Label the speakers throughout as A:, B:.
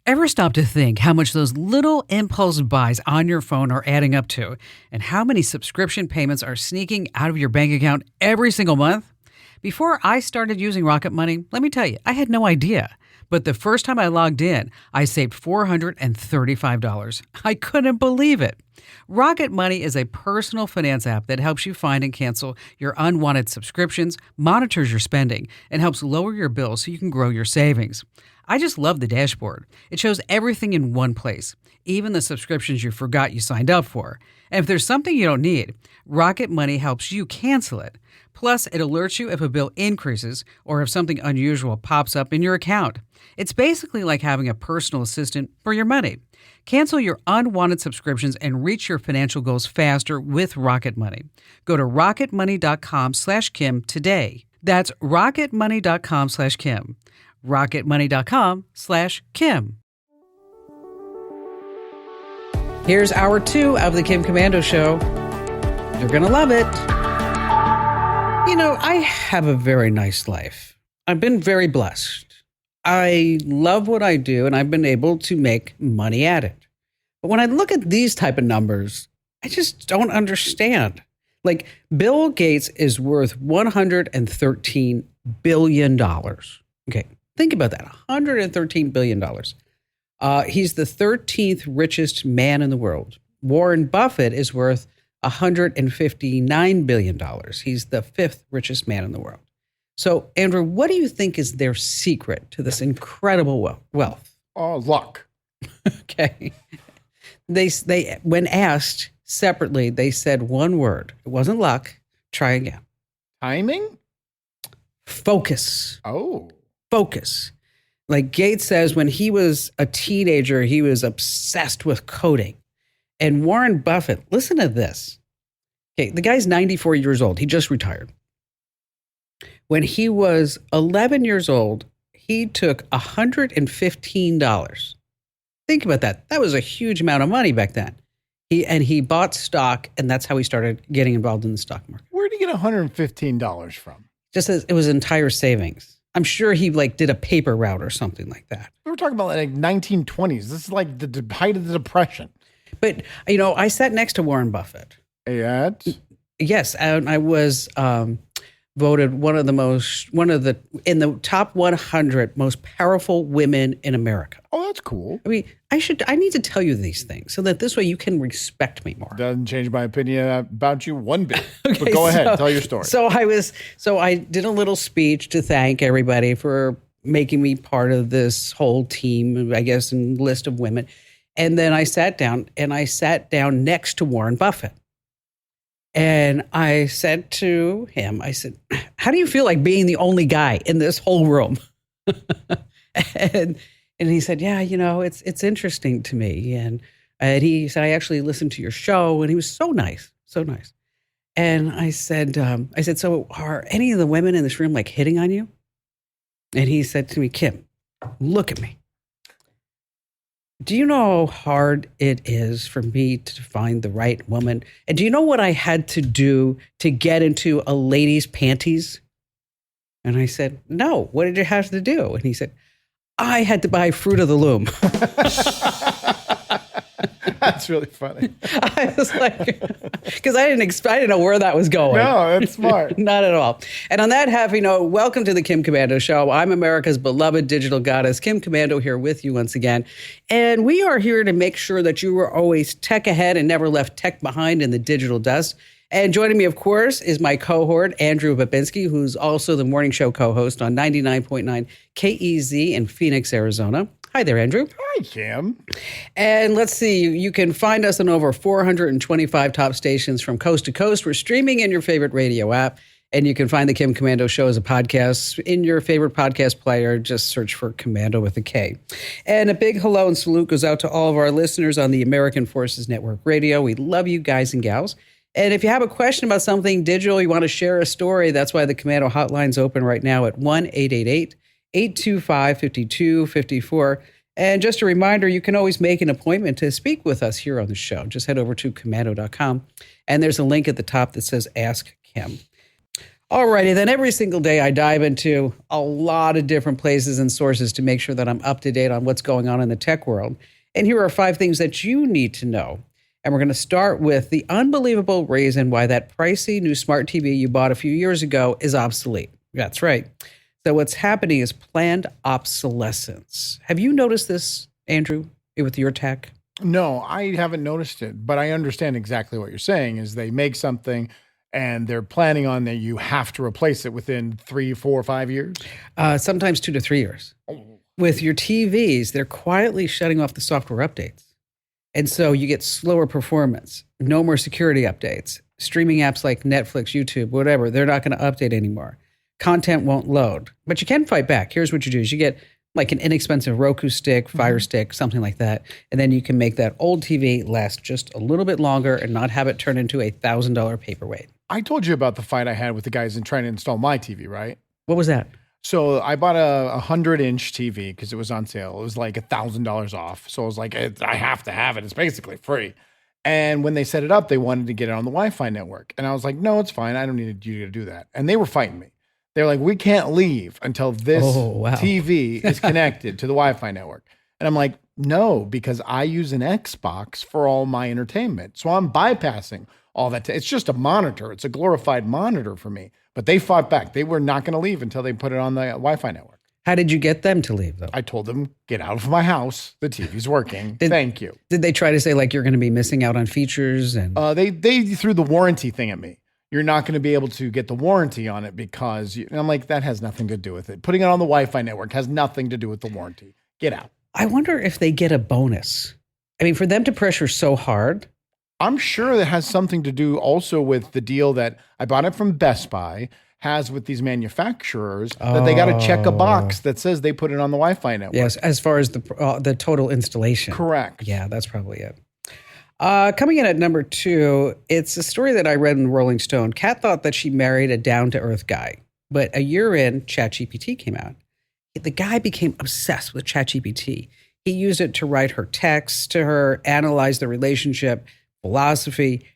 A: Ever stop to think how much those little impulse buys on your phone are adding up to, and how many subscription payments are sneaking out of your bank account every single month? Before I started using Rocket Money, let me tell you, I had no idea. But the first time I logged in, I saved $435. I couldn't believe it. Rocket Money is a personal finance app that helps you find and cancel your unwanted subscriptions, monitors your spending, and helps lower your bills so you can grow your savings. I just love the dashboard. It shows everything in one place, even the subscriptions you forgot you signed up for. And if there's something you don't need, Rocket Money helps you cancel it. Plus, it alerts you if a bill increases or if something unusual pops up in your account. It's basically like having a personal assistant for your money. Cancel your unwanted subscriptions and reach your financial goals faster with Rocket Money. Go to rocketmoney.com/Kim today. That's rocketmoney.com/Kim. rocketmoney.com/Kim. Here's hour 2 of the Kim Komando Show. You're going to love it. You know, I have a very nice life. I've been very blessed. I love what I do, and I've been able to make money at it. But when I look at these type of numbers, I just don't understand. Like, Bill Gates is worth $113 billion. Okay, think about that, $113 billion. He's the 13th richest man in the world. Warren Buffett is worth $159 billion. He's the 5th richest man in the world. So, Andrew, what do you think is their secret to this incredible wealth?
B: Luck.
A: Okay. They when asked separately, they said one word. It wasn't luck. Try again.
B: Timing?
A: Focus.
B: Oh.
A: Focus. Like Gates says, when he was a teenager, he was obsessed with coding. And Warren Buffett, listen to this. Okay, the guy's 94 years old. He just retired. When he was 11 years old, he took $115. Think about that. That was a huge amount of money back then. He bought stock, and that's how he started getting involved in the stock market.
B: Where did he get $115 from?
A: Just as it was entire savings. I'm sure he did a paper route or something like that.
B: We were talking about 1920s. This is like the height of the Depression.
A: But, you know, I sat next to Warren Buffett.
B: And?
A: Yes, and I was voted in the top 100 most powerful women in America.
B: Oh, that's cool.
A: I mean, I need to tell you these things so that this way you can respect me more.
B: Doesn't change my opinion about you one bit. Okay, but go ahead, tell your story.
A: So I did a little speech to thank everybody for making me part of this whole team, I guess, and list of women. And then I sat down next to Warren Buffett. And I said to him, I said, how do you feel like being the only guy in this whole room? and he said, yeah, you know, it's interesting to me. And he said, I actually listened to your show. And he was so nice, so nice. And I said, so are any of the women in this room like hitting on you? And he said to me, Kim, look at me. Do you know how hard it is for me to find the right woman? And do you know what I had to do to get into a lady's panties? And I said, no, what did you have to do? And he said, I had to buy Fruit of the Loom.
B: That's really funny.
A: I was like, because I didn't know where that was going.
B: No, that's smart.
A: Not at all. And on that happy note, welcome to the Kim Komando Show. I'm America's beloved digital goddess, Kim Komando, here with you once again. And we are here to make sure that you are always tech ahead and never left tech behind in the digital dust. And joining me, of course, is my cohort, Andrew Babinski, who's also the morning show co-host on 99.9 KEZ in Phoenix, Arizona. Hi there, Andrew.
B: Hi, Kim.
A: And let's see, you can find us on over 425 top stations from coast to coast. We're streaming in your favorite radio app, and you can find the Kim Komando Show as a podcast in your favorite podcast player. Just search for Komando with a K. And a big hello and salute goes out to all of our listeners on the American Forces Network Radio. We love you guys and gals. And if you have a question about something digital, you want to share a story, that's why the Komando hotline's open right now at 1-888-825-5254. And just a reminder, you can always make an appointment to speak with us here on the show. Just head over to Komando.com, and there's a link at the top that says Ask Kim. Alrighty, then every single day I dive into a lot of different places and sources to make sure that I'm up to date on what's going on in the tech world. And here are 5 things that you need to know. And we're going to start with the unbelievable reason why that pricey new smart TV you bought a few years ago is obsolete. That's right. So what's happening is planned obsolescence. Have you noticed this, Andrew, with your tech?
B: No, I haven't noticed it, but I understand exactly what you're saying is they make something and they're planning on that you have to replace it within 3, 4, 5 years.
A: Sometimes 2 to 3 years. With your TVs, they're quietly shutting off the software updates. And so you get slower performance, no more security updates. Streaming apps like Netflix, YouTube, whatever, they're not going to update anymore. Content won't load, but you can fight back. Here's what you do is you get like an inexpensive Roku stick, Fire Stick, something like that. And then you can make that old TV last just a little bit longer and not have it turn into a $1,000 paperweight.
B: I told you about the fight I had with the guys in trying to install my TV, right?
A: What was that?
B: So I bought a 100-inch TV because it was on sale. It was like $1,000 off. So I was like, I have to have it. It's basically free. And when they set it up, they wanted to get it on the Wi-Fi network. And I was like, no, it's fine. I don't need you to do that. And they were fighting me. They're like, we can't leave until this TV is connected to the Wi-Fi network. And I'm like, no, because I use an Xbox for all my entertainment. So I'm bypassing all that. It's just a monitor. It's a glorified monitor for me. But they fought back. They were not going to leave until they put it on the Wi-Fi network.
A: How did you get them to leave, though?
B: I told them, get out of my house. The TV's working. Thank you.
A: Did they try to say, like, you're going to be missing out on features? And
B: They threw the warranty thing at me. You're not going to be able to get the warranty on it because and I'm like, that has nothing to do with it. Putting it on the Wi-Fi network has nothing to do with the warranty. Get out.
A: I wonder if they get a bonus. I mean, for them to pressure so hard.
B: I'm sure that has something to do also with the deal that I bought it from Best Buy has with these manufacturers that they got to check a box that says they put it on the Wi-Fi network.
A: Yes, as far as the total installation.
B: Correct.
A: Yeah, that's probably it. Coming in at number 2, it's a story that I read in Rolling Stone. Kat thought that she married a down-to-earth guy, but a year in, ChatGPT came out. The guy became obsessed with ChatGPT. He used it to write her texts to her, analyze the relationship, philosophy.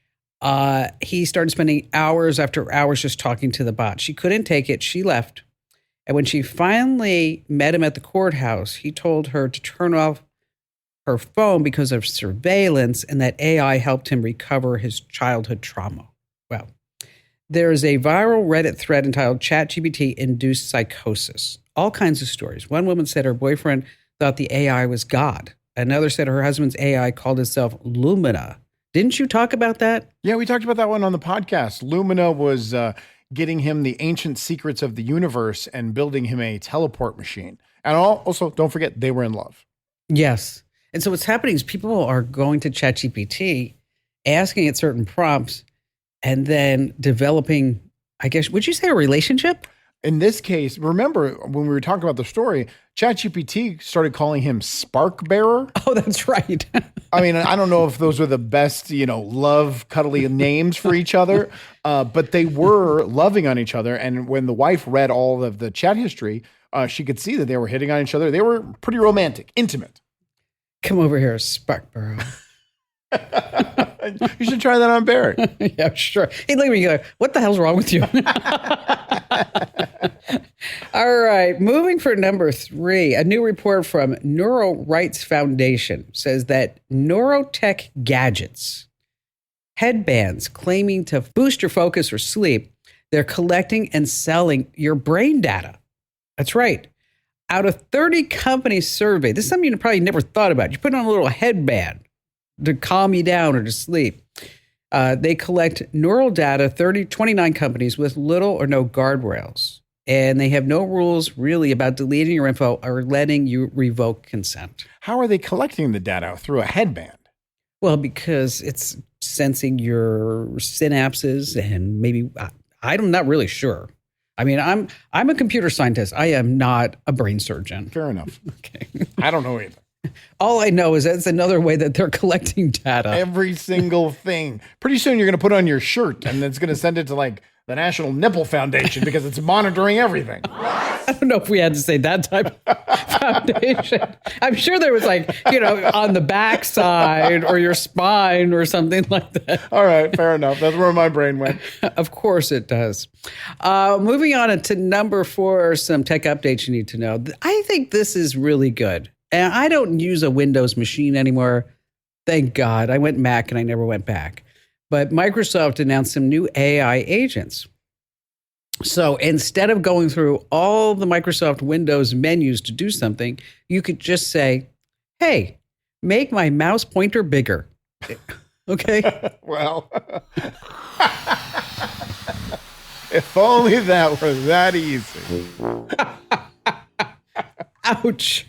A: He started spending hours after hours just talking to the bot. She couldn't take it. She left. And when she finally met him at the courthouse, he told her to turn off her phone because of surveillance and that AI helped him recover his childhood trauma. Well, there is a viral Reddit thread entitled ChatGPT Induced Psychosis. All kinds of stories. One woman said her boyfriend thought the AI was God. Another said her husband's AI called itself Lumina. Didn't you talk about that?
B: Yeah, we talked about that one on the podcast. Lumina was getting him the ancient secrets of the universe and building him a teleport machine. And also, don't forget, they were in love.
A: Yes. And so what's happening is people are going to ChatGPT, asking it certain prompts, and then developing, I guess, would you say a relationship?
B: In this case, remember when we were talking about the story, ChatGPT started calling him Spark Bearer.
A: Oh, that's right.
B: I mean, I don't know if those were the best, love, cuddly names for each other, but they were loving on each other. And when the wife read all of the chat history, she could see that they were hitting on each other. They were pretty romantic, intimate.
A: Come over here, Spark Bearer.
B: You should try that on Barrett.
A: Yeah, sure. He'd look at me and go, what the hell's wrong with you? All right. Moving for number 3, a new report from Neuro Rights Foundation says that neurotech gadgets, headbands claiming to boost your focus or sleep, they're collecting and selling your brain data. That's right. Out of 30 companies surveyed, this is something you probably never thought about. You put on a little headband to calm you down or to sleep. They collect neural data, 29 companies with little or no guardrails. And they have no rules really about deleting your info or letting you revoke consent.
B: How are they collecting the data through a headband?
A: Well, because it's sensing your synapses and maybe, I'm not really sure. I mean, I'm a computer scientist. I am not a brain surgeon.
B: Fair enough.
A: Okay.
B: I don't know either.
A: All I know is that's another way that they're collecting data.
B: Every single thing. Pretty soon you're going to put on your shirt and it's going to send it to like the National Nipple Foundation because it's monitoring everything.
A: I don't know if we had to say that type of foundation. I'm sure there was on the backside or your spine or something like that.
B: All right, fair enough. That's where my brain went.
A: Of course it does. Moving on to number 4, some tech updates you need to know. I think this is really good. And I don't use a Windows machine anymore. Thank God. I went Mac and I never went back. But Microsoft announced some new AI agents. So instead of going through all the Microsoft Windows menus to do something, you could just say, hey, make my mouse pointer bigger. Okay?
B: Well, if only that were that easy.
A: Ouch.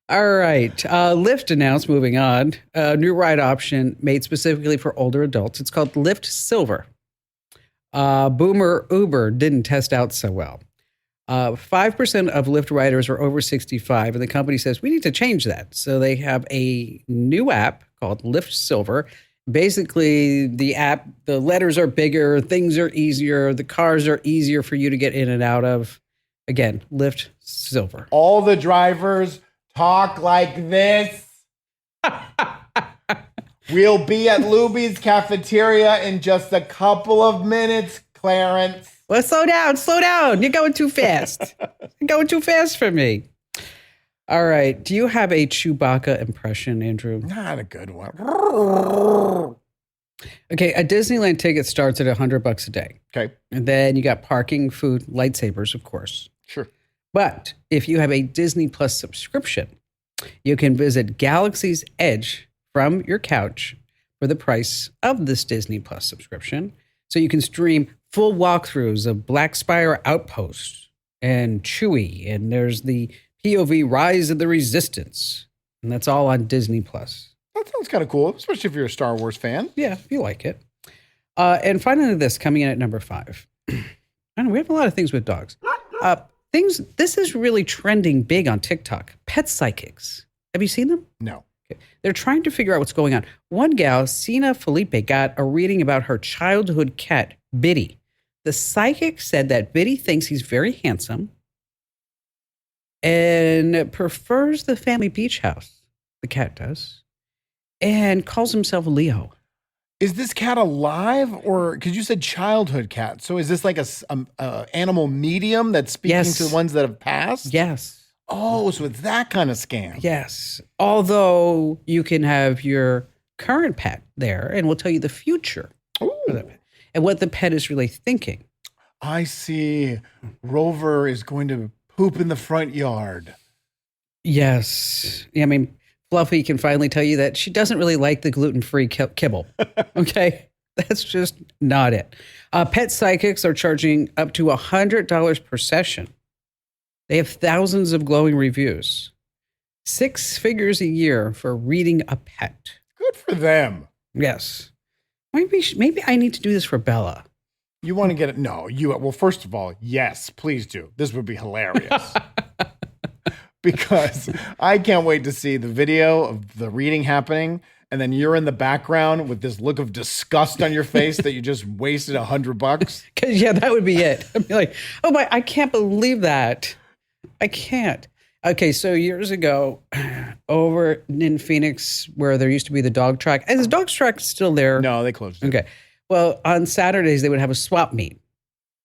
A: All right. Lyft announced, moving on, a new ride option made specifically for older adults. It's called Lyft Silver. Boomer Uber didn't test out so well. 5% of Lyft riders are over 65, and the company says we need to change that. So they have a new app called Lyft Silver. Basically, the app, the letters are bigger, things are easier, the cars are easier for you to get in and out of. Again, Lyft Silver.
B: All the drivers talk like this. We'll be at Luby's cafeteria in just a couple of minutes, Clarence.
A: Well, slow down. You're going too fast. You're going too fast for me. All right. Do you have a Chewbacca impression, Andrew?
B: Not a good one.
A: Okay. A Disneyland ticket starts at $100 a day.
B: Okay.
A: And then you got parking, food, lightsabers, of course.
B: Sure.
A: But if you have a Disney Plus subscription, you can visit Galaxy's Edge from your couch for the price of this Disney Plus subscription. So you can stream full walkthroughs of Black Spire Outpost and Chewie, and there's the POV Rise of the Resistance, and that's all on Disney Plus.
B: That sounds kind of cool, especially if you're a Star Wars fan.
A: Yeah, if you like it. And finally, this coming in at number 5. I know we have a lot of things with dogs. This is really trending big on TikTok. Pet psychics. Have you seen them?
B: No.
A: They're trying to figure out what's going on. One gal, Sina Felipe, got a reading about her childhood cat, Biddy. The psychic said that Biddy thinks he's very handsome and prefers the family beach house, the cat does, and calls himself Leo.
B: Is this cat alive, or because you said childhood cat? So is this like a animal medium that's speaking to the ones that have passed?
A: Yes.
B: Oh, so it's that kind of scam.
A: Yes. Although you can have your current pet there and we'll tell you the future for the pet and what the pet is really thinking.
B: I see. Rover is going to poop in the front yard.
A: Yes. I mean, Fluffy can finally tell you that she doesn't really like the gluten-free kibble. Okay? That's just not it. Pet psychics are charging up to $100 per session. They have thousands of glowing reviews. 6 figures a year for reading a pet.
B: Good for them.
A: Yes. Maybe I need to do this for Bella.
B: You want to get it? No. Well, first of all, yes, please do. This would be hilarious. Because I can't wait to see the video of the reading happening. And then you're in the background with this look of disgust on your face that you just wasted $100.
A: Because, yeah, that would be it. I'd be like, oh, my, I can't believe that. I can't. Okay, so years ago, over in Phoenix, where there used to be the dog track, and the dog track is still there.
B: No, they closed it.
A: Okay. Well, on Saturdays, they would have a swap meet.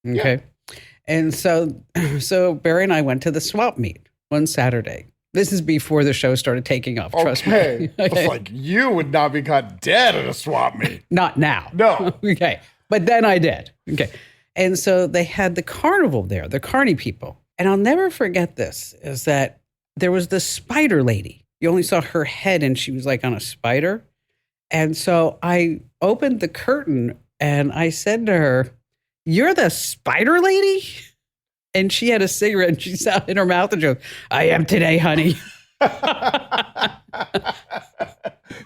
A: Okay. Yeah. And so Barry and I went to the swap meet one Saturday. This is before the show started taking off. Trust me.
B: Okay. It's like you would not be caught dead at a swap meet.
A: Not now.
B: No.
A: Okay. But then I did. Okay. And so they had the carnival there, the carny people. And I'll never forget this, is that there was the spider lady. You only saw her head and she was like on a spider. And so I opened the curtain and I said to her, "You're the spider lady?" And she had a cigarette and she saw in her mouth and she goes, "I am today, honey."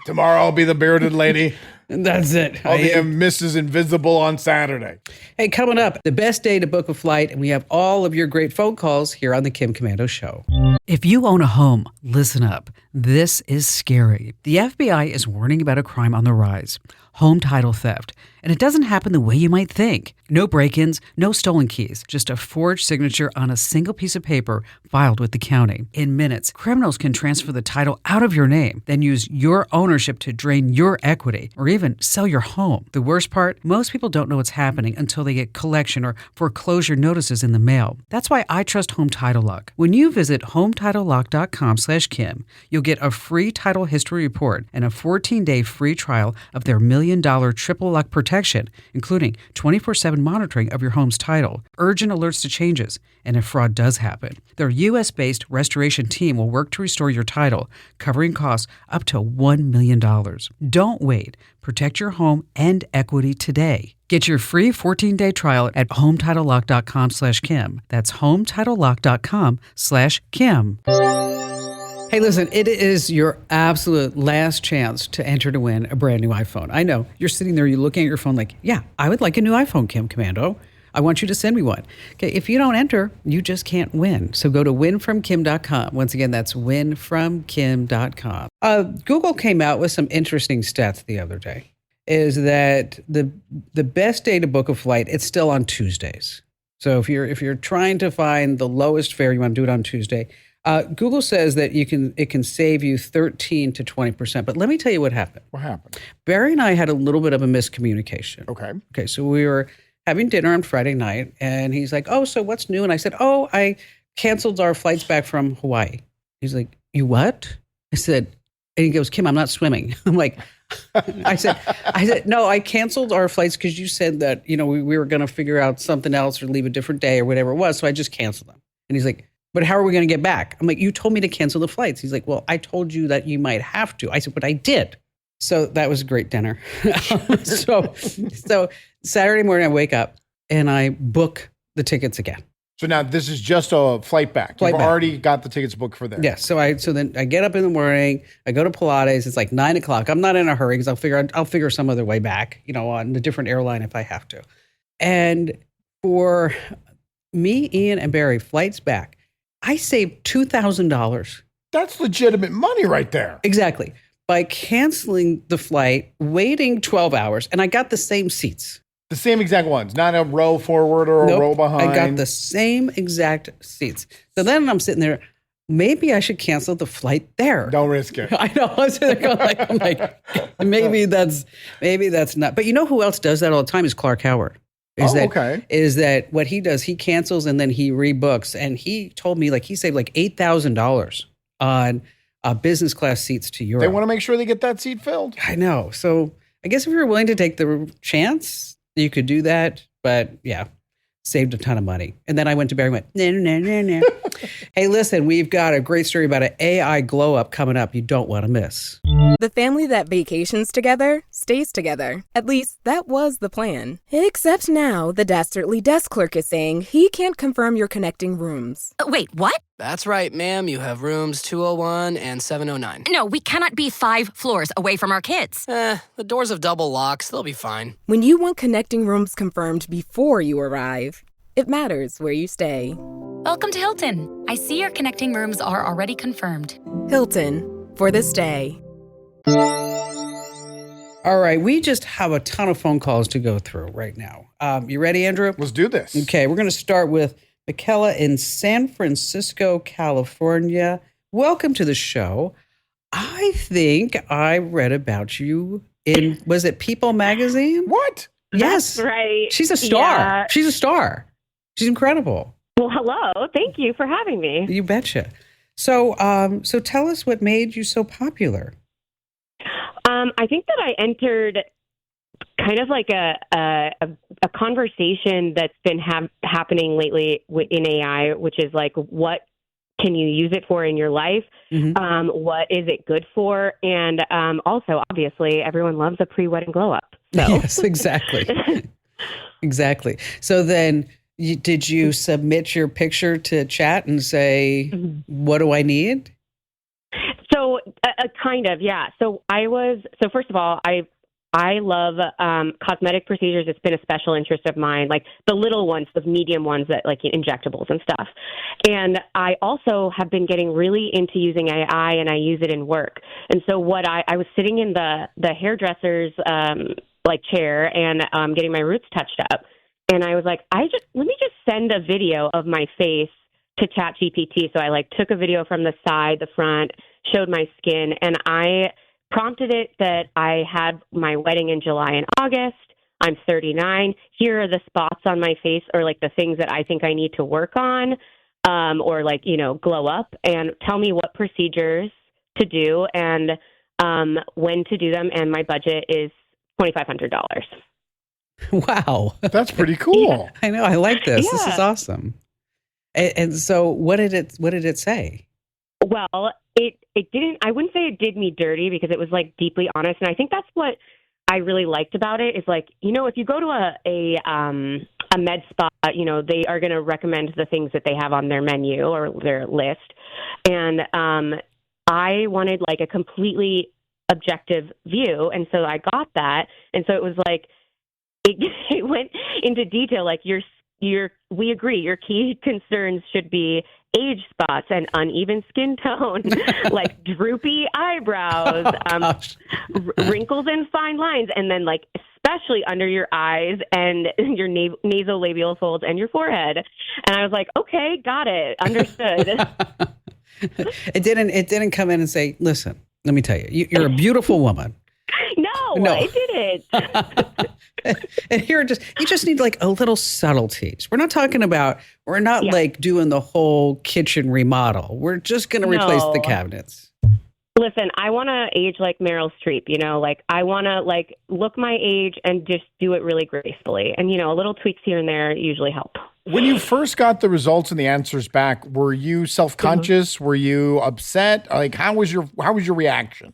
B: Tomorrow I'll be the bearded lady.
A: And that's it.
B: I'll be Mrs. Invisible on Saturday.
A: Hey, coming up, the best day to book a flight, and we have all of your great phone calls here on the Kim Commando Show. If you own a home, listen up. This is scary. The FBI is warning about a crime on the rise, home title theft. And it doesn't happen the way you might think. No break-ins, no stolen keys, just a forged signature on a single piece of paper filed with the county. In minutes, criminals can transfer the title out of your name, then use your ownership to drain your equity or even sell your home. The worst part, most people don't know what's happening until they get collection or foreclosure notices in the mail. That's why I trust Home Title Lock. When you visit HometitleLock.com/Kim, you'll get a free title history report and a 14-day free trial of their $1 million triple lock protection, including 24/7 monitoring of your home's title, urgent alerts to changes, and if fraud does happen. Their U.S.-based restoration team will work to restore your title, covering costs up to $1 million. Don't wait. Protect your home and equity today. Get your free 14-day trial at HometitleLock.com/Kim. That's HometitleLock.com/Kim. Hey, listen, it is your absolute last chance to enter to win a brand new iPhone. I know, you're sitting there, you're looking at your phone like, yeah, I would like a new iPhone, Kim Commando. I want you to send me one. Okay, if you don't enter, you just can't win. So go to winfromkim.com. Once again, that's winfromkim.com. Google came out with some interesting stats the other day. Is that the best day to book a flight, it's still on Tuesdays. So if you're trying to find the lowest fare, you want to do it on Tuesday. Google says that it can save you 13 to 20%. But let me tell you what happened.
B: What happened?
A: Barry and I had a little bit of a miscommunication.
B: Okay.
A: So we were having dinner on Friday night, and he's like, "Oh, so what's new?" And I said, "Oh, I canceled our flights back from Hawaii." He's like, "You what?" I said, and he goes, "Kim, I'm not swimming." I'm like, I said, "No, I canceled our flights because you said that, we were going to figure out something else or leave a different day or whatever it was. So I just canceled them." And he's like, "But how are we going to get back?" I'm like, "You told me to cancel the flights." He's like, "Well, I told you that you might have to." I said, "But I did." So that was a great dinner. So Saturday morning I wake up and I book the tickets again.
B: So now this is just a flight back. You've already got the tickets booked for there.
A: Yes. So then I get up in the morning, I go to Pilates. It's like 9:00. I'm not in a hurry because I'll figure some other way back, on a different airline if I have to. And for me, Ian, and Barry, flights back, I saved $2,000.
B: That's legitimate money right there.
A: Exactly. By canceling the flight, waiting 12 hours, and I got the same seats.
B: The same exact ones, not a row forward or a row behind.
A: I got the same exact seats. So then I'm sitting there, maybe I should cancel the flight there.
B: Don't risk it.
A: I know. I'm like, maybe that's not. But you know who else does that all the time is Clark Howard.
B: Okay.
A: Is that what he does? He cancels and then he rebooks. And he told me he saved $8,000 on business class seats to Europe.
B: They want to make sure they get that seat filled.
A: I know. So I guess if you're willing to take the chance, you could do that. But yeah, saved a ton of money. And then I went to Barry and went, no. Hey, listen, we've got a great story about an AI glow up coming up you don't want to miss.
C: The family that vacations together stays together. At least that was the plan. Except now the dastardly desk clerk is saying he can't confirm your connecting rooms.
D: Wait, what?
E: That's right, ma'am. You have rooms 201 and 709.
D: No, we cannot be 5 floors away from our kids.
E: The doors have double locks. They'll be fine.
C: When you want connecting rooms confirmed before you arrive, it matters where you stay.
F: Welcome to Hilton. I see your connecting rooms are already confirmed.
C: Hilton, for this day.
A: All right, we just have a ton of phone calls to go through right now. You ready, Andrew?
B: Let's do this.
A: Okay, we're going to start with Michaela in San Francisco, California. Welcome to the show. I think I read about you in, was it People magazine?
B: What?
A: Yes.
G: That's right.
A: She's a star.
G: Yeah.
A: She's a star. She's incredible.
G: Well, hello. Thank you for having me.
A: You betcha. So tell us what made you so popular.
G: I think that I entered kind of like a conversation that's been happening lately in AI, which is like, what can you use it for in your life?
A: Mm-hmm.
G: What is it good for? And also, obviously, everyone loves a pre-wedding glow up. So.
A: Yes, exactly. Exactly. So then did you submit your picture to chat and say, what do I need?
G: So kind of, yeah. So first of all, I I love cosmetic procedures. It's been a special interest of mine, like the little ones, the medium ones that like injectables and stuff. And I also have been getting really into using AI, and I use it in work. And so what I was sitting in the hairdresser's like chair and getting my roots touched up. And I was like, let me just send a video of my face to ChatGPT. So I like took a video from the side, the front, showed my skin, and I prompted it that I had my wedding in July and August. I'm 39. Here are the spots on my face, or like the things that I think I need to work on, or like, glow up, and tell me what procedures to do and when to do them. And my budget is $2,500.
A: Wow.
B: That's pretty cool.
G: Yeah.
A: I know. I like this. This
G: Yeah.
A: is awesome. And so what did it say?
G: Well, it didn't, I wouldn't say it did me dirty, because it was like deeply honest. And I think that's what I really liked about it is like, if you go to a med spa, they are going to recommend the things that they have on their menu or their list. And I wanted like a completely objective view. And so I got that. And so it was like, it went into detail, like we agree your key concerns should be age spots and uneven skin tone, like droopy eyebrows, wrinkles and fine lines, and then like especially under your eyes and your nasolabial folds and your forehead. And I was like, okay, got it, understood.
A: It didn't come in and say, listen, let me tell you, you're a beautiful woman.
G: No, it didn't.
A: And here you just need like a little subtleties. We're not like doing the whole kitchen remodel. We're just going to replace the cabinets.
G: Listen, I want to age like Meryl Streep, like I want to like look my age and just do it really gracefully. And, a little tweaks here and there usually help.
B: When you first got the results and the answers back, were you self-conscious? Were you upset? Like, how was your reaction?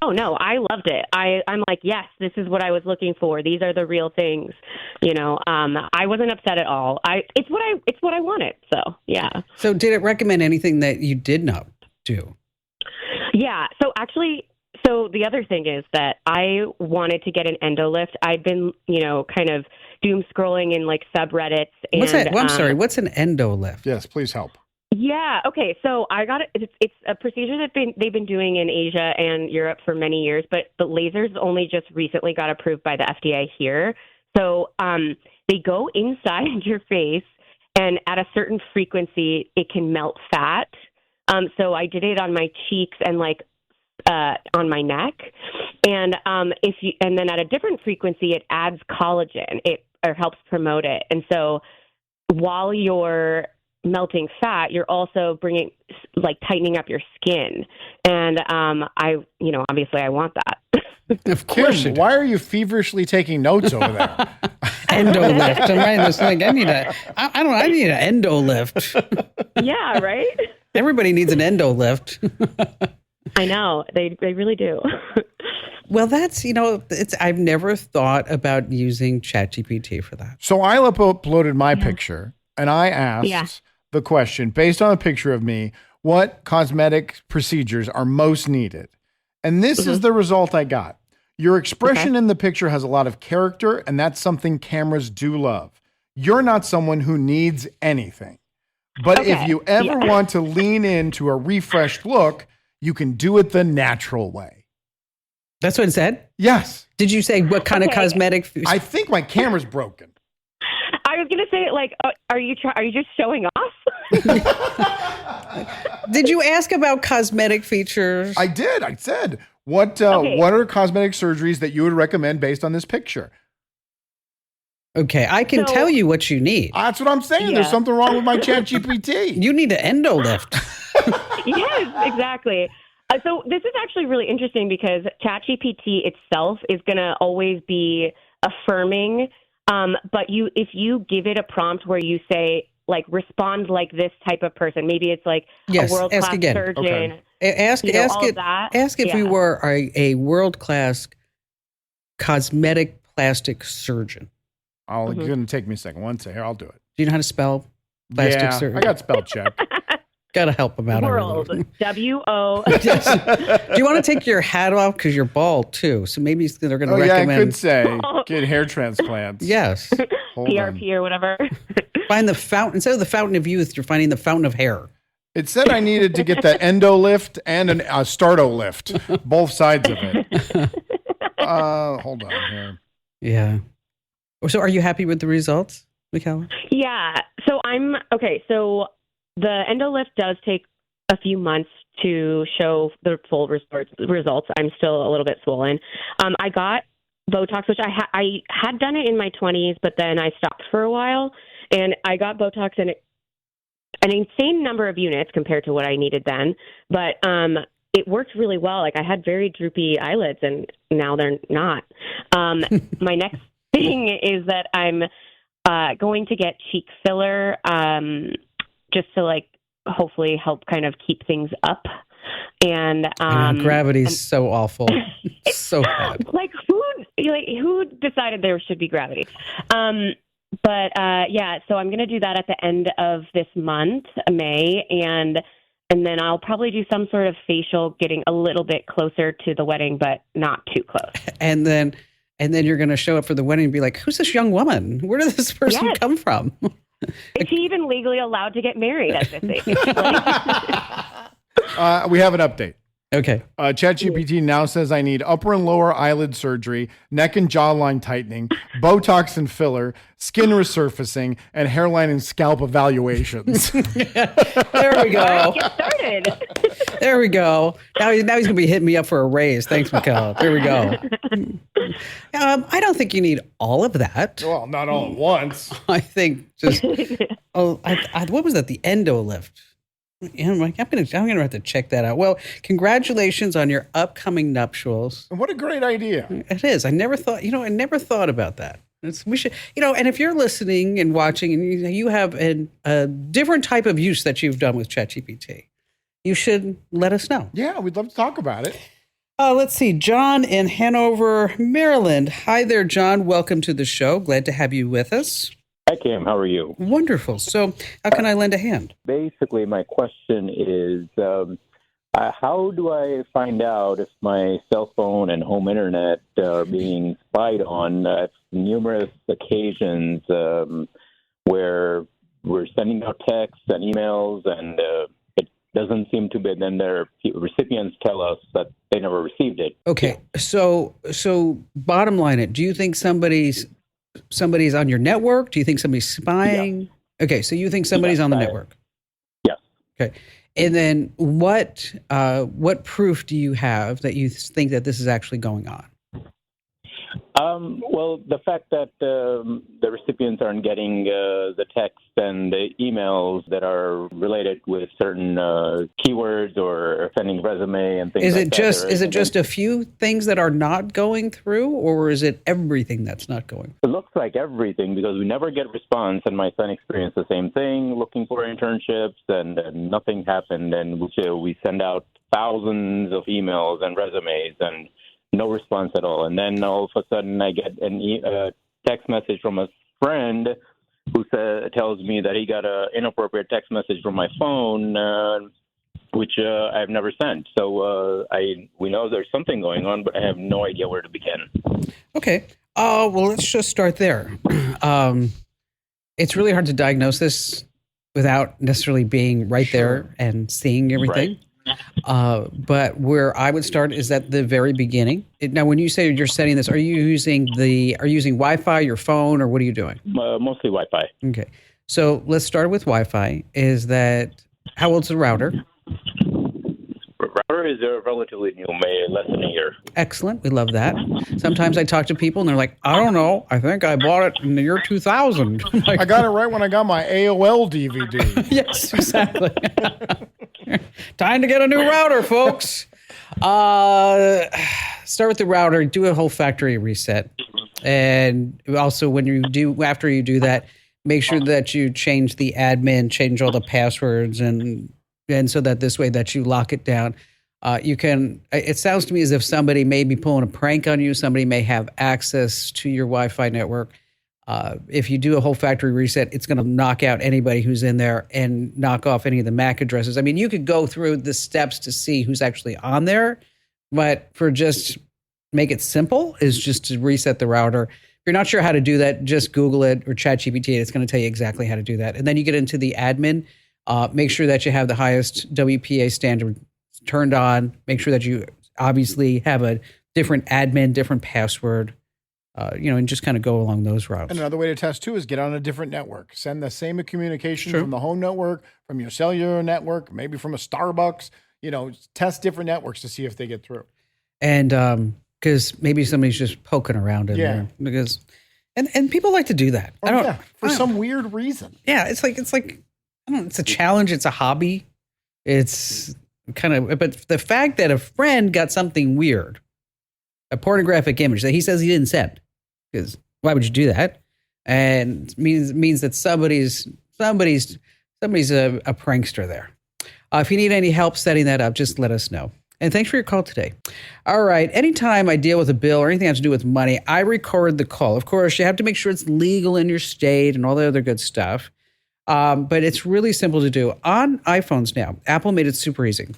G: Oh, no, I loved it. I'm like, yes, this is what I was looking for. These are the real things. I wasn't upset at all. It's what I wanted. So, yeah.
A: So did it recommend anything that you did not do?
G: Yeah. So actually, the other thing is that I wanted to get an endo lift. I'd been, kind of doom scrolling in like subreddits. And,
A: What's that? Well, I'm sorry. What's an endo lift?
B: Yes, please help.
G: Yeah. Okay. So I got it. It's a procedure that they've been doing in Asia and Europe for many years, but the lasers only just recently got approved by the FDA here. So they go inside your face, and at a certain frequency, it can melt fat. So I did it on my cheeks and like on my neck, and and then at a different frequency, it adds collagen. It helps promote it, and so while you're melting fat, you're also tightening up your skin. And obviously I want that.
A: Of course.
B: Kim, why are you feverishly taking notes over there?
A: Endo lift. I'm writing this thing. I need an endo lift.
G: Yeah, right?
A: Everybody needs an endo lift.
G: I know. They really do.
A: Well, that's, I've never thought about using ChatGPT for that.
B: So I uploaded my picture, and I asked the question, based on a picture of me, what cosmetic procedures are most needed? And this is the result I got. Your expression in the picture has a lot of character, and that's something cameras do love. You're not someone who needs anything. But if you ever want to lean into a refreshed look, you can do it the natural way.
A: That's what it said?
B: Yes.
A: Did you say what kind of cosmetic?
B: I think my camera's broken.
G: I was going to say, like, are you just showing off?
A: Did you ask about cosmetic features?
B: I did. I said, what are cosmetic surgeries that you would recommend based on this picture?
A: Okay, I can tell you what you need.
B: That's what I'm saying. Yeah. There's something wrong with my ChatGPT.
A: You need an endo lift.
G: Yes, exactly. So this is actually really interesting because ChatGPT itself is going to always be affirming. But if you give it a prompt where you say, like, respond like this type of person, maybe it's like a world-class surgeon.
A: Okay. Ask if you were a world-class cosmetic plastic surgeon.
B: It's going to take me a second. One second. Here, I'll do it.
A: Do you know how to spell plastic surgeon?
B: I got spell check.
A: Gotta help them out.
G: World. W-O.
A: Do you want to take your hat off because you're bald too? So maybe they're going to recommend.
B: Yeah, I could say get hair transplants.
A: Yes.
G: PRP or whatever.
A: Find the fountain instead of the fountain of youth. You're finding the fountain of hair.
B: It said I needed to get the endo lift and a starto lift, both sides of it. Hold on here.
A: Yeah. So, are you happy with the results, Michaela?
G: Yeah. So I'm okay. So the endo lift does take a few months to show the full results. I'm still a little bit swollen. I got Botox, which I had done it in my 20s, but then I stopped for a while, and I got Botox in an insane number of units compared to what I needed then. But it worked really well. Like I had very droopy eyelids, and now they're not. My next thing is that I'm going to get cheek filler, just to like hopefully help kind of keep things up. And
A: gravity's so awful, so bad.
G: Like who decided there should be gravity? But so I'm going to do that at the end of this month, May, and then I'll probably do some sort of facial, getting a little bit closer to the wedding, but not too close.
A: And then you're going to show up for the wedding and be like, "Who's this young woman? Where did this person come from?"
G: Is she even legally allowed to get married at this age?
B: We have an update.
A: Okay.
B: ChatGPT now says I need upper and lower eyelid surgery, neck and jawline tightening, Botox and filler, skin resurfacing, and hairline and scalp evaluations.
A: There we go.
G: Get started.
A: There we go. Now he's going to be hitting me up for a raise. Thanks, Michaela. There we go. I don't think you need all of that.
B: Well, not all at once.
A: I think just, what was that? The endo lift. Yeah, I'm gonna have to check that out. Well, congratulations on your upcoming nuptials.
B: What a great idea.
A: It is. I never thought about that. We should, and if you're listening and watching and you have a different type of use that you've done with ChatGPT, you should let us know.
B: Yeah, we'd love to talk about it.
A: Let's see. John in Hanover, Maryland. Hi there, John. Welcome to the show. Glad to have you with us.
H: Hi, Kim. How are you?
A: Wonderful. So how can I lend a hand?
H: Basically, my question is, how do I find out if my cell phone and home internet are being spied on at numerous occasions where we're sending out texts and emails and it doesn't seem to be, then their recipients tell us that they never received it.
A: Okay. So bottom line it, do you think somebody's on your network? Do you think somebody's spying? Yeah. Okay, so you think somebody's on the network?
H: Yes.
A: Okay. And then what proof do you have that you think that this is actually going on?
H: Well, the fact that the recipients aren't getting the text and the emails that are related with certain keywords or sending resume and things like that.
A: Is it just a few things that are not going through, or is it everything that's not going?
H: It looks like everything because we never get response, and my son experienced the same thing, looking for internships, and nothing happened. And we send out thousands of emails and resumes, and no response at all. And then all of a sudden I get a text message from a friend who tells me that he got an inappropriate text message from my phone, which I've never sent. So we know there's something going on, but I have no idea where to begin.
A: Okay. Well, let's just start there. It's really hard to diagnose this without necessarily being right there and seeing everything. Right. But where I would start is at the very beginning. Now, when you say you're setting this, are you using Wi-Fi, your phone, or what are you doing?
H: Mostly Wi-Fi.
A: Okay. So let's start with Wi-Fi. How old's the router?
H: Router is relatively new, less than a year.
A: Excellent. We love that. Sometimes I talk to people and they're like, I don't know. I think I bought it in the year 2000. Like,
B: I got it right when I got my AOL DVD.
A: Yes, exactly. Time to get a new router, folks. Start with the router, do a whole factory reset. And also after you do that, make sure that you change the admin, change all the passwords, and so that this way that you lock it down. It sounds to me as if somebody may be pulling a prank on you. Somebody may have access to your Wi-Fi network. If you do a whole factory reset, it's going to knock out anybody who's in there and knock off any of the MAC addresses. I mean, you could go through the steps to see who's actually on there, but for just make it simple is just to reset the router. If you're not sure how to do that, just Google it or ChatGPT it. It's going to tell you exactly how to do that. And then you get into the admin. Make sure that you have the highest WPA standard turned on. Make sure that you obviously have a different admin, different password. And just kind of go along those routes.
B: And another way to test too is get on a different network. Send the same communication from the home network, from your cellular network, maybe from a Starbucks. Test different networks to see if they get through.
A: And because maybe somebody's just poking around in there. Because and people like to do that.
B: For some weird reason.
A: Yeah, it's like I don't know. It's a challenge. It's a hobby. It's kind of. But the fact that a friend got something weird, a pornographic image that he says he didn't send. Because why would you do that? And means that somebody's a prankster there. If you need any help setting that up, just let us know. And thanks for your call today. All right. Anytime I deal with a bill or anything that has to do with money, I record the call. Of course, you have to make sure it's legal in your state and all the other good stuff. But it's really simple to do. On iPhones now, Apple made it super easy.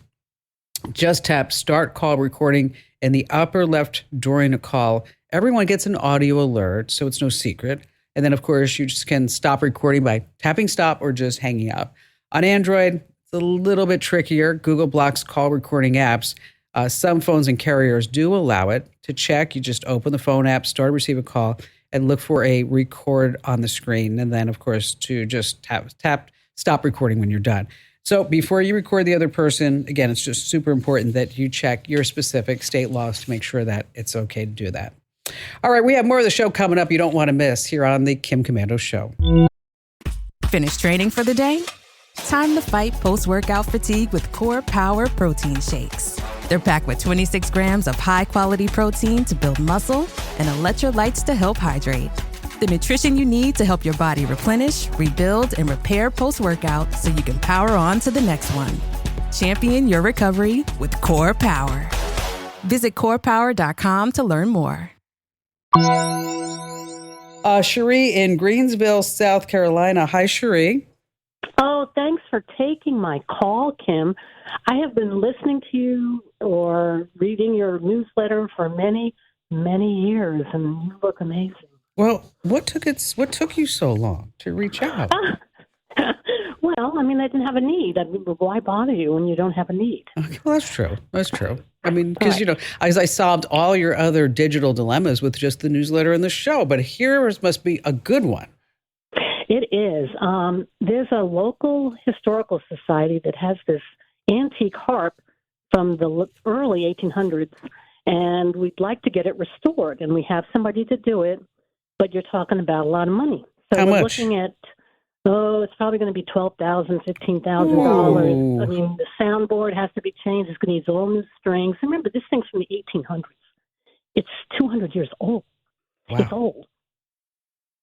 A: Just tap Start Call Recording in the upper left during a call. Everyone gets an audio alert, so it's no secret. And then, of course, you just can stop recording by tapping stop or just hanging up. On Android, it's a little bit trickier. Google blocks call recording apps. Some phones and carriers do allow it. To check, you just open the phone app, start receive a call, and look for a record on the screen. And then, of course, to just tap stop recording when you're done. So before you record the other person, again, it's just super important that you check your specific state laws to make sure that it's okay to do that. All right, we have more of the show coming up you don't want to miss here on the Kim Komando Show.
I: Finish training for the day? Time to fight post-workout fatigue with Core Power Protein Shakes. They're packed with 26 grams of high-quality protein to build muscle and electrolytes to help hydrate. The nutrition you need to help your body replenish, rebuild, and repair post-workout so you can power on to the next one. Champion your recovery with Core Power. Visit corepower.com to learn more.
A: Cherie in Greensville, South Carolina. Hi, Cherie.
J: Oh, thanks for taking my call, Kim. I have been listening to you or reading your newsletter for many, many years, and you look amazing.
A: Well, what took you so long to reach out?
J: Well, I mean, I didn't have a need. I mean, why bother you when you don't have a need?
A: Okay, well, that's true. That's true. I mean, because, as I solved all your other digital dilemmas with just the newsletter and the show, but here must be a good one.
J: It is. There's a local historical society that has this antique harp from the early 1800s, and we'd like to get it restored, and we have somebody to do it, but you're talking about a lot of money. So
A: How
J: we're
A: much?
J: looking at, it's probably going to be $12,000, $15,000. I mean, the soundboard has to be changed. It's going to need all new strings. Remember, this thing's from the 1800s. It's 200 years old.
A: Wow.
J: It's old.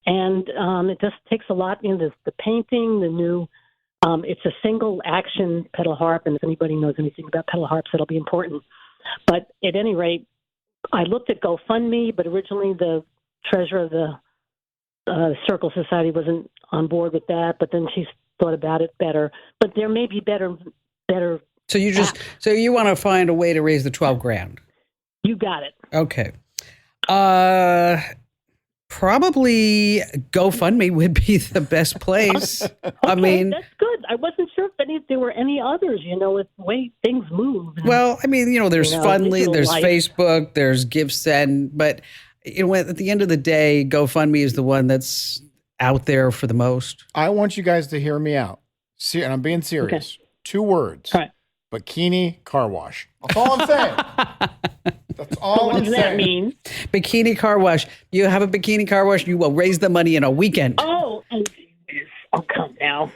J: And it just takes a lot, the painting, the new, it's a single action pedal harp. And if anybody knows anything about pedal harps, that'll be important. But at any rate, I looked at GoFundMe, but originally the treasurer of the Circle Society wasn't on board with that, but then she's thought about it better. But there may be better.
A: So you want to find a way to raise the $12,000?
J: You got it.
A: Okay. Probably GoFundMe would be the best place. I mean,
J: that's good. I wasn't sure if there were any others, with the way things move.
A: Well, I mean, there's Fundly, there's
J: life.
A: Facebook, there's GiveSend, but at the end of the day, GoFundMe is the one that's out there for the most.
B: I want you guys to hear me out. And I'm being serious.
J: Okay.
B: 2 words.
J: All right.
B: Bikini car wash. That's all I'm saying. That's all
J: What
B: I'm
J: does
B: saying.
J: that mean?
A: Bikini car wash. You have a bikini car wash, you will raise the money in a weekend.
J: Oh, come now.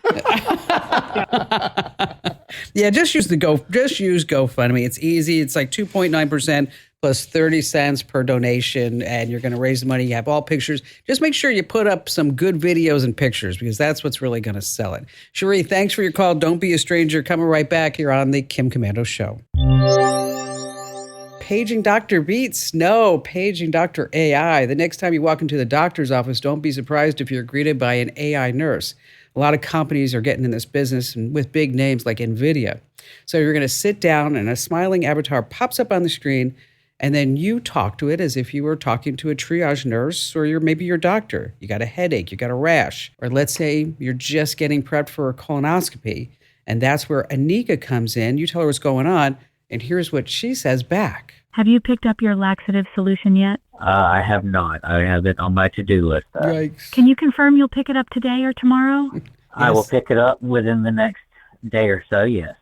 A: Yeah, just use GoFundMe. It's easy. It's like 2.9% plus 30 cents per donation, and you're going to raise the money. You have all pictures. Just make sure you put up some good videos and pictures because that's what's really going to sell it. Cherie, thanks for your call. Don't be a stranger. Coming right back here on the Kim Komando Show. paging Dr. Beats. No, paging Dr. AI. The next time you walk into the doctor's office, don't be surprised if you're greeted by an AI nurse. A lot of companies are getting in this business and with big names like NVIDIA. So you're going to sit down and a smiling avatar pops up on the screen, and then you talk to it as if you were talking to a triage nurse or maybe your doctor. You got a headache, you got a rash, or let's say you're just getting prepped for a colonoscopy, and that's where Anika comes in. You tell her what's going on, and here's what she says back.
K: Have you picked up your laxative solution yet?
L: I have not. I have it on my to-do list.
A: Yikes.
K: Can you confirm you'll pick it up today or tomorrow?
L: I will pick it up within the next day or so, yes.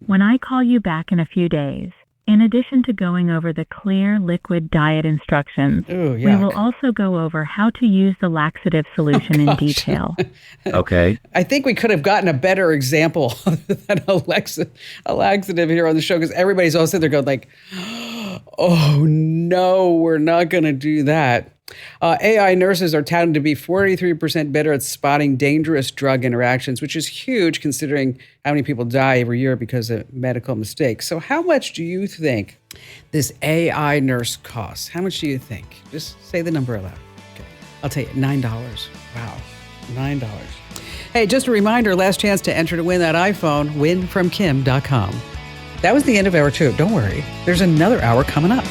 K: When I call you back in a few days, in addition to going over the clear liquid diet instructions,
A: Ooh,
K: we will also go over how to use the laxative solution in detail.
L: Okay.
A: I think we could have gotten a better example than a laxative here on the show, because everybody's all sitting there going like, oh no, we're not going to do that. AI nurses are touted to be 43% better at spotting dangerous drug interactions, which is huge considering how many people die every year because of medical mistakes. So how much do you think this AI nurse costs? How much do you think? Just say the number aloud. Okay. I'll tell you, $9. Wow, $9. Hey, just a reminder, last chance to enter to win that iPhone, winfromkim.com. That was the end of hour 2. Don't worry, there's another hour coming up.